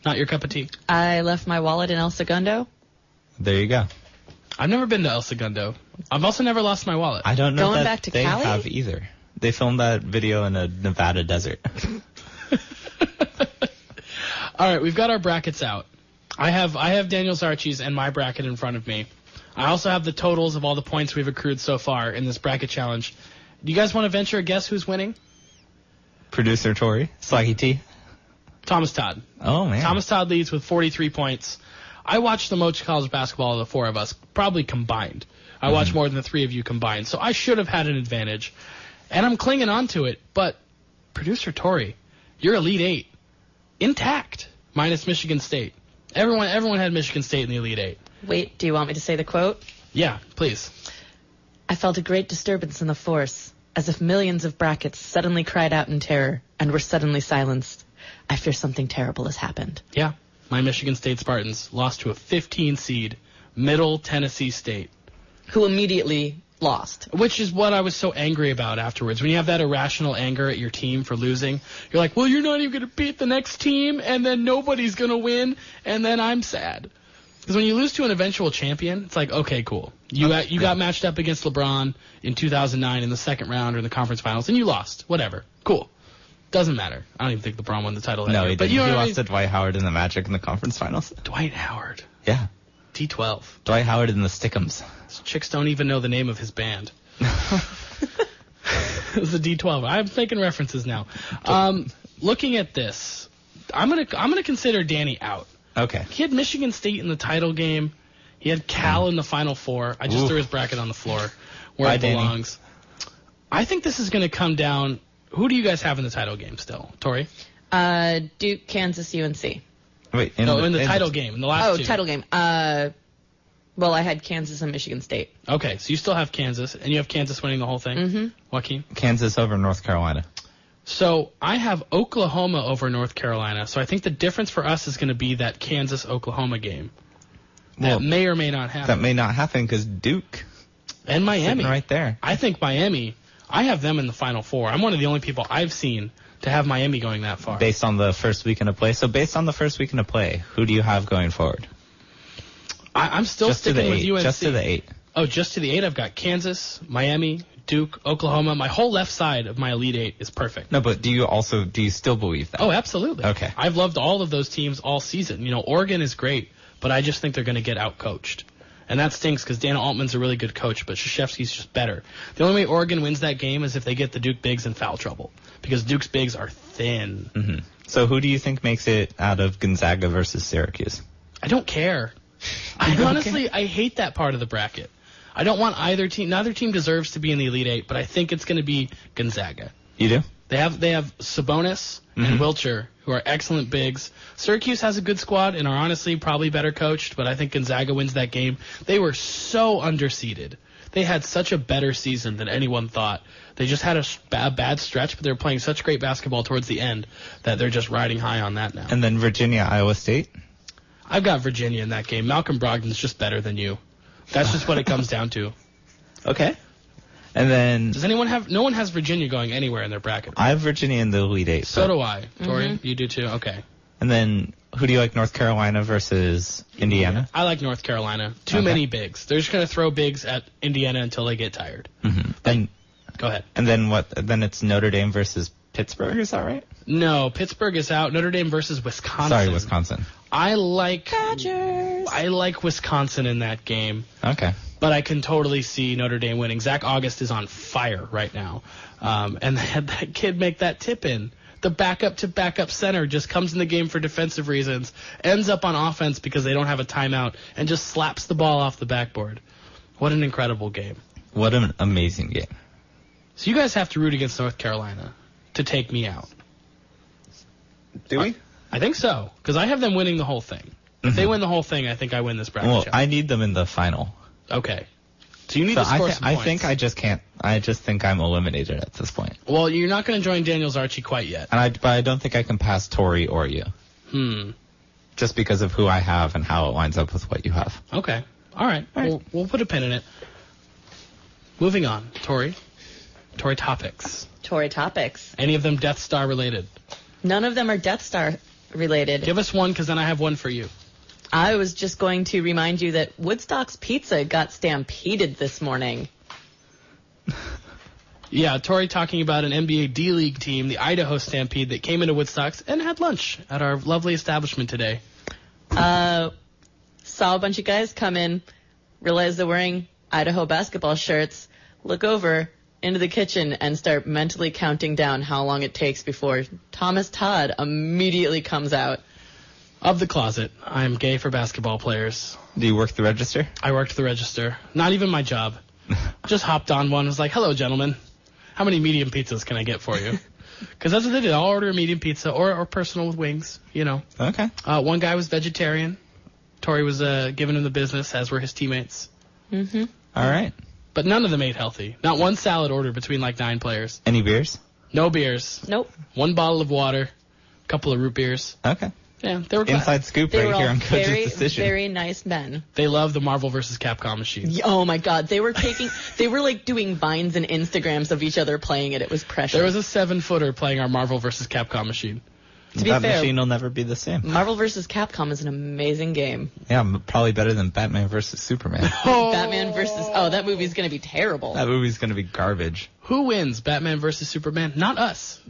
not your cup of tea. I left my wallet in El Segundo. There you go. I've never been to El Segundo. I've also never lost my wallet. I don't know Going that back to they Cali? have either. They filmed that video in a Nevada desert. All right, we've got our brackets out. I have Daniel Zarchi's and my bracket in front of me. I also have the totals of all the points we've accrued so far in this bracket challenge. Do you guys want to venture a guess who's winning? Producer Tory, Swaggy T. Thomas Todd. Oh, man. Thomas Todd leads with 43 points. I watched the most college basketball of the four of us, probably combined. I watched more than the three of you combined, so I should have had an advantage. And I'm clinging on to it, but Producer Tory, your Elite Eight, intact, minus Michigan State. Everyone had Michigan State in the Elite Eight. Wait, do you want me to say the quote? Yeah, please. I felt a great disturbance in the force, as if millions of brackets suddenly cried out in terror and were suddenly silenced. I fear something terrible has happened. Yeah, my Michigan State Spartans lost to a 15 seed, Middle Tennessee State. Who immediately lost. Which is what I was so angry about afterwards. When you have that irrational anger at your team for losing, you're like, well, you're not even going to beat the next team, and then nobody's going to win, and then I'm sad. Because when you lose to an eventual champion, it's like, okay, cool. You got matched up against LeBron in 2009 in the second round or in the conference finals, and you lost. Whatever. Cool. Doesn't matter. I don't even think LeBron won the title that No, year. he didn't. He lost to Dwight Howard in the Magic in the conference finals. Dwight Howard. Yeah. T12. Dwight Howard in the Stickums. Chicks don't even know the name of his band. It was the D12. I'm making references now. Looking at this, I'm gonna consider Danny out. Okay. He had Michigan State in the title game. He had Cal in the Final Four. I just threw his bracket on the floor where Bye, it belongs. I think this is going to come down. Who do you guys have in the title game still? Tori? Duke, Kansas, UNC. Wait, in the title game, in the last two. Oh, title game. Well, I had Kansas and Michigan State. Okay, so you still have Kansas, and you have Kansas winning the whole thing? Mm-hmm. Joaquin? Kansas over North Carolina. So I have Oklahoma over North Carolina, so I think the difference for us is going to be that Kansas-Oklahoma game. That may or may not happen. That may not happen because Duke and Miami right there. I think Miami, I have them in the Final Four. I'm one of the only people I've seen to have Miami going that far. Based on the first weekend of play. So based on the first weekend of play, who do you have going forward? I'm still just sticking with UNC. Just to the 8. Oh, just to the 8. I've got Kansas, Miami, Duke, Oklahoma. My whole left side of my Elite 8 is perfect. No, but do you still believe that? Oh, absolutely. Okay. I've loved all of those teams all season. Oregon is great, but I just think they're going to get out-coached. And that stinks because Dana Altman's a really good coach, but Krzyzewski's just better. The only way Oregon wins that game is if they get the Duke bigs in foul trouble, because Duke's bigs are thin. Mm-hmm. So who do you think makes it out of Gonzaga versus Syracuse? I don't care. I hate that part of the bracket. I don't want either team. Neither team deserves to be in the Elite 8, but I think it's going to be Gonzaga. You do? They have Sabonis and Wiltshire, who are excellent bigs. Syracuse has a good squad and are honestly probably better coached, but I think Gonzaga wins that game. They were so underseeded. They had such a better season than anyone thought. They just had a bad stretch, but they were playing such great basketball towards the end that they're just riding high on that now. And then Virginia, Iowa State? I've got Virginia in that game. Malcolm Brogdon's just better than you. That's just what it comes down to. Okay. And then... Does anyone have... No one has Virginia going anywhere in their bracket. I have Virginia in the Elite 8. So do I. Tori, you do too? Okay. And then who do you like, North Carolina versus Indiana? I like North Carolina. Too many bigs. They're just going to throw bigs at Indiana until they get tired. And go ahead. And then what? Then it's Notre Dame versus Pittsburgh, is that right? No, Pittsburgh is out. Notre Dame versus Wisconsin. Sorry, Wisconsin. I like Badgers. I like Wisconsin in that game. Okay. But I can totally see Notre Dame winning. Zach August is on fire right now. And they had that kid make that tip in. The backup center just comes in the game for defensive reasons, ends up on offense because they don't have a timeout, and just slaps the ball off the backboard. What an incredible game. What an amazing game. So you guys have to root against North Carolina to take me out. Do we? I think so, because I have them winning the whole thing. If they win the whole thing, I think I win this bracket. Well, challenge. I need them in the final. Okay. So you need to score some I points. think I just can't. I just think I'm eliminated at this point. Well, you're not going to join Daniels Archie quite yet. But I don't think I can pass Tory or you. Just because of who I have and how it lines up with what you have. Okay. All right. We'll put a pin in it. Moving on. Tory topics. Tory topics. Any of them Death Star related? None of them are Death Star related. Give us one, because then I have one for you. I was just going to remind you that Woodstock's Pizza got stampeded this morning. Yeah, Tory talking about an NBA D-League team, the Idaho Stampede, that came into Woodstock's and had lunch at our lovely establishment today. Saw a bunch of guys come in, realize they're wearing Idaho basketball shirts, look over into the kitchen and start mentally counting down how long it takes before Thomas Todd immediately comes out. Of the closet. I am gay for basketball players. Do you work the register? I worked the register. Not even my job. Just hopped on one. Was like, hello, gentlemen. How many medium pizzas can I get for you? Because that's what they did. I'll order a medium pizza or personal with wings, Okay. One guy was vegetarian. Tory was giving him the business, as were his teammates. All right. But none of them ate healthy. Not one salad order between 9 players. Any beers? No beers. Nope. 1 bottle of water. A couple of root beers. Okay. Yeah, they were glad. Inside scoop They right were here all on Coach's very, Decision. very nice men. They love the Marvel vs. Capcom machine. Oh my God, they were doing vines and Instagrams of each other playing it. It was precious. There was a 7-footer playing our Marvel vs. Capcom machine. To be that fair, machine will never be the same. Marvel vs. Capcom is an amazing game. Yeah, probably better than Batman versus Superman. Batman versus... Oh, that movie's going to be terrible. That movie's going to be garbage. Who wins, Batman versus Superman? Not us.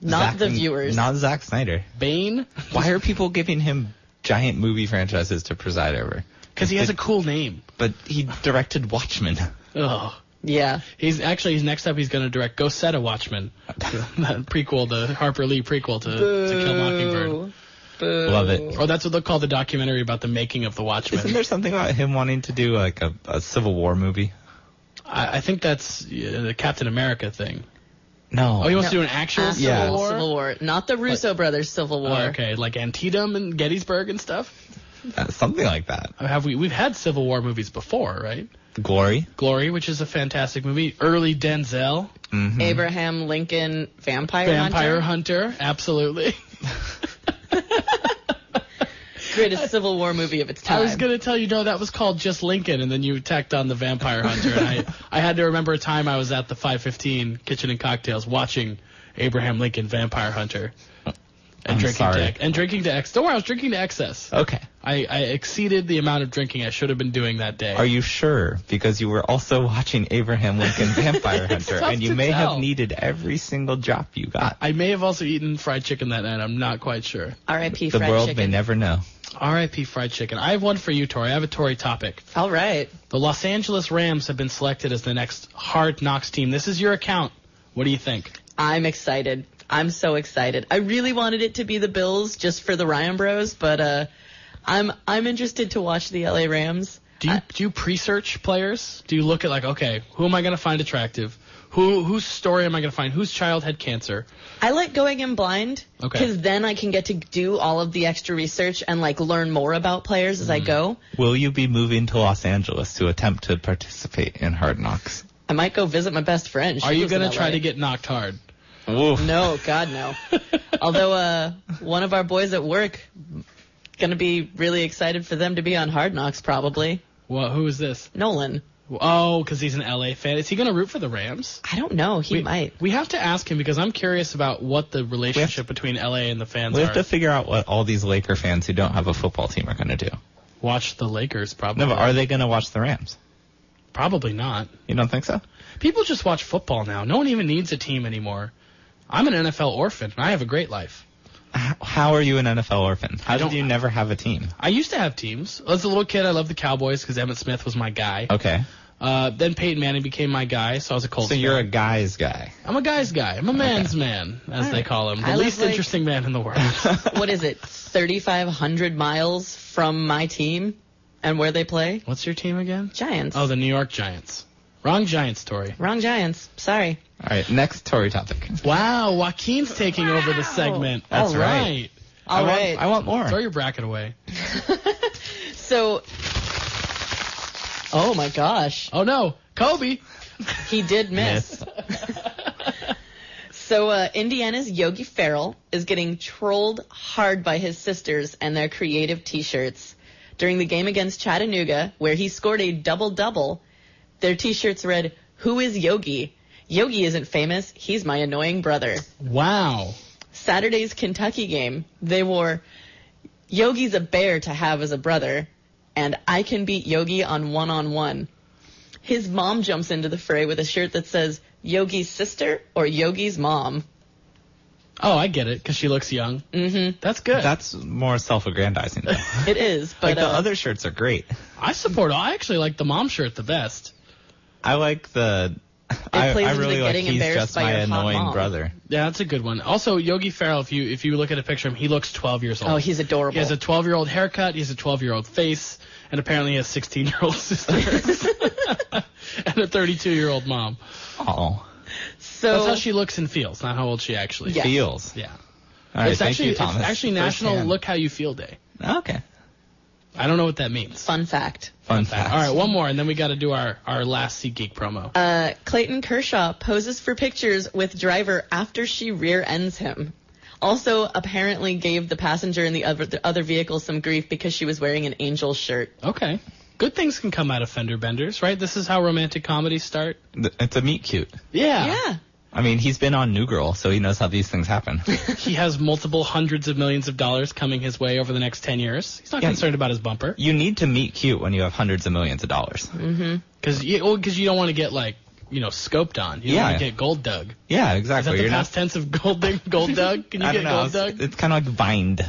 Not the viewers. Not Zack Snyder. Bane? Why are people giving him giant movie franchises to preside over? Because he has a cool name. But he directed Watchmen. Ugh. Yeah. He's next up. He's going to direct Go Set a Watchman, that prequel, the Harper Lee prequel to Kill Mockingbird. Boo. Love it. Or that's what they'll call the documentary about the making of the Watchmen. Isn't there something about him wanting to do like a Civil War movie? I think that's the Captain America thing. No. Oh, he wants to do an actual Civil War? Civil War. Not the Russo brothers Civil War. Oh, okay, like Antietam and Gettysburg and stuff? Something like that. We've had Civil War movies before, right? Glory, which is a fantastic movie. Early Denzel. Mm-hmm. Abraham Lincoln, Vampire Hunter, absolutely. Greatest Civil War movie of its time. I was going to tell you, no, that was called just Lincoln, and then you tacked on the Vampire Hunter. And I had to remember a time I was at the 515 Kitchen and Cocktails watching Abraham Lincoln, Vampire Hunter. And drinking to excess. Don't worry, I was drinking to excess. Okay. I exceeded the amount of drinking I should have been doing that day. Are you sure? Because you were also watching Abraham Lincoln Vampire Hunter, and you may have needed every single drop you got. I may have also eaten fried chicken that night. I'm not quite sure. R.I.P. The fried world chicken. may never know. R.I.P. fried chicken. I have one for you, Tory. I have a Tory topic. All right. The Los Angeles Rams have been selected as the next Hard Knocks team. This is your account. What do you think? I'm excited. I'm so excited. I really wanted it to be the Bills just for the Ryan Bros, but I'm interested to watch the LA Rams. Do you pre-search players? Do you look at okay, who am I going to find attractive? Whose story am I going to find? Whose child had cancer? I like going in blind because then I can get to do all of the extra research and learn more about players as I go. Will you be moving to Los Angeles to attempt to participate in Hard Knocks? I might go visit my best friend. Are you going to try to get knocked hard? Oof. No, God, no. Although one of our boys at work, going to be really excited for them to be on Hard Knocks probably. Well, who is this? Nolan. Oh, because he's an LA fan. Is he going to root for the Rams? I don't know. He might. We have to ask him because I'm curious about what the relationship between LA and the fans We are. have to figure out what all these Laker fans who don't have a football team are going to do. Watch the Lakers, probably. No, but are they going to watch the Rams? Probably not. You don't think so? People just watch football now. No one even needs a team anymore. I'm an NFL orphan, and I have a great life. How are you an NFL orphan? How did you never have a team? I used to have teams. As a little kid, I loved the Cowboys because Emmitt Smith was my guy. Okay. Then Peyton Manning became my guy, so I was a Colts fan. So you're a guy's guy. I'm a guy's guy. I'm a man's man, as they call him. The least interesting man in the world. What is it, 3,500 miles from my team and where they play? What's your team again? Giants. Oh, the New York Giants. Wrong Giants, Tory. Wrong Giants. Sorry. All right, next Tory topic. Wow, Joaquin's taking over the segment. That's All right. All right. I want more. Throw your bracket away. So, oh my gosh. Oh no, Kobe. He did miss. So, Indiana's Yogi Ferrell is getting trolled hard by his sisters and their creative T-shirts. During the game against Chattanooga, where he scored a double-double, their T-shirts read, "Who is Yogi? Yogi isn't famous. He's my annoying brother." Wow. Saturday's Kentucky game, they wore, "Yogi's a bear to have as a brother, and I can beat Yogi on one-on-one." His mom jumps into the fray with a shirt that says, "Yogi's sister or Yogi's mom." Oh, I get it, because she looks young. Mm-hmm. That's good. That's more self-aggrandizing, though. It is, but the other shirts are great. I actually like the mom shirt the best. I like the... It plays I into really the like getting he's embarrassed just by my your hot annoying mom. brother. Yeah, that's a good one. Also, Yogi Ferrell, if you look at a picture of him, he looks 12 years old. Oh, he's adorable. He has a 12-year-old haircut, he has a 12-year-old face, and apparently he has a 16-year-old sister. And a 32-year-old mom. Oh. So That's how she looks and feels, not how old she actually Yeah. Feels. Yeah. All right, It's thank actually you, Thomas. it's actually National Firsthand. Look How You Feel Day. Okay. I don't know what that means. Fun fact. Fun fact. All right, one more, and then we got to do our last SeatGeek promo. Clayton Kershaw poses for pictures with driver after she rear-ends him. Also, apparently gave the passenger in the other vehicle some grief because she was wearing an Angels shirt. Okay. Good things can come out of fender benders, right? This is how romantic comedies start. It's a meet cute. Yeah. Yeah. I mean, he's been on New Girl, so he knows how these things happen. He has multiple hundreds of millions of dollars coming his way over the next 10 years. He's not concerned about his bumper. You need to meet cute when you have hundreds of millions of dollars. Mm-hmm. Because you don't want to get, scoped on. You don't want to get gold dug. Yeah, Is exactly. that the You're past tense of gold dug? Can you I get don't know. gold dug? It's kind of like vined.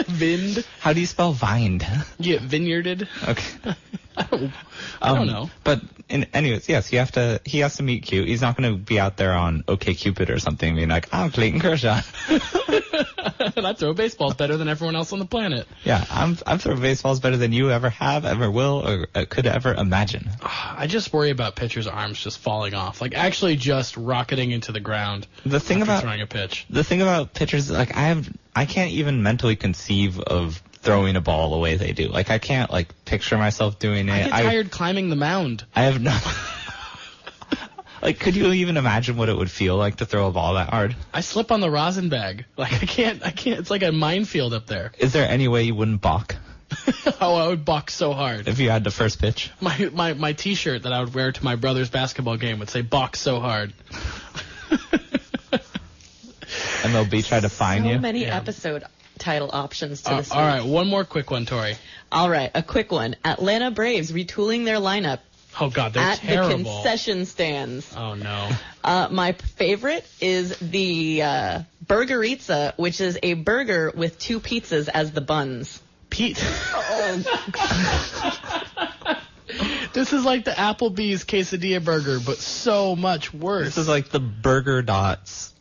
Vind? How do you spell vined? You get vineyarded? Okay. I don't know. But anyways, yes, he has to meet cute. He's not going to be out there on OkCupid or something being like, I'm Clayton Kershaw. And I throw baseballs better than everyone else on the planet. Yeah, I'm throwing baseballs better than you ever have, ever will, or could ever imagine. I just worry about pitchers' arms just falling off, like actually just rocketing into the ground. The thing about throwing a pitch. The thing about pitchers, like I can't even mentally conceive of throwing a ball the way they do. Like I can't picture myself doing it. I get tired climbing the mound. I have no. Like, could you even imagine what it would feel like to throw a ball that hard? I slip on the rosin bag. Like I can't. It's like a minefield up there. Is there any way you wouldn't balk? Oh, I would balk so hard. If you had the first pitch? My T-shirt that I would wear to my brother's basketball game would say "balk so hard." And they'll be trying to find you. So many episode title options to this week. All right, one more quick one, Tori. All right, a quick one. Atlanta Braves retooling their lineup. Oh, God, they're at terrible. The concession stands. Oh, no. My favorite is the Burgerizza, which is a burger with 2 pizzas as the buns. This is like the Applebee's quesadilla burger, but so much worse. This is like the Burger Dots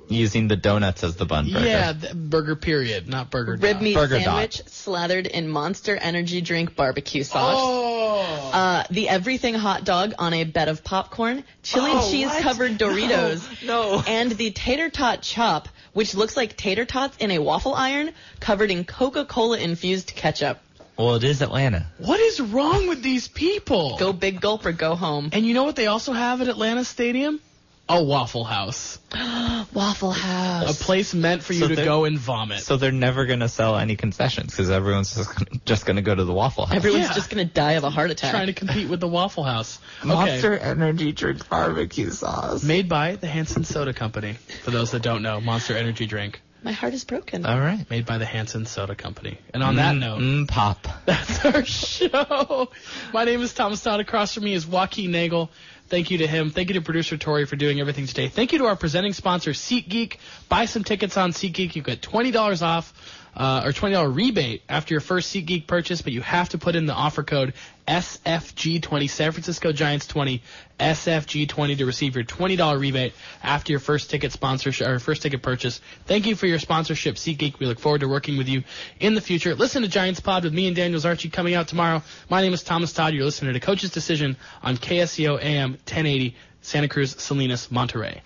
using the donuts as the bun burger. Yeah, burger period, not burger Rib meat burger sandwich dot. slathered in Monster Energy drink barbecue sauce. Oh! The everything hot dog on a bed of popcorn, chili cheese covered Doritos, No. and the tater tot chop, which looks like tater tots in a waffle iron covered in Coca-Cola infused ketchup. Well, it is Atlanta. What is wrong with these people? Go big gulp or go home. And you know what they also have at Atlanta Stadium? A Waffle House. Waffle House. A place meant for you to go and vomit. So they're never going to sell any concessions because everyone's just going to go to the Waffle House. Everyone's just going to die of a heart attack. Trying to compete with the Waffle House. Monster Energy drink barbecue sauce. Made by the Hanson Soda Company. For those that don't know, Monster Energy drink. My heart is broken. All right. Made by the Hanson Soda Company. And on that note, pop. That's our show. My name is Thomas Todd. Across from me is Joaquin Nagel. Thank you to him. Thank you to Producer Tory for doing everything today. Thank you to our presenting sponsor, SeatGeek. Buy some tickets on SeatGeek. You get $20 off or $20 rebate after your first SeatGeek purchase, but you have to put in the offer code SFG20, San Francisco Giants 20, SFG20 to receive your $20 rebate after your first ticket sponsorship or first ticket purchase. Thank you for your sponsorship, SeatGeek. We look forward to working with you in the future. Listen to Giants Pod with me and Daniels Archie coming out tomorrow. My name is Thomas Todd. You're listening to Coach's Decision on KSEO AM 1080, Santa Cruz, Salinas, Monterey.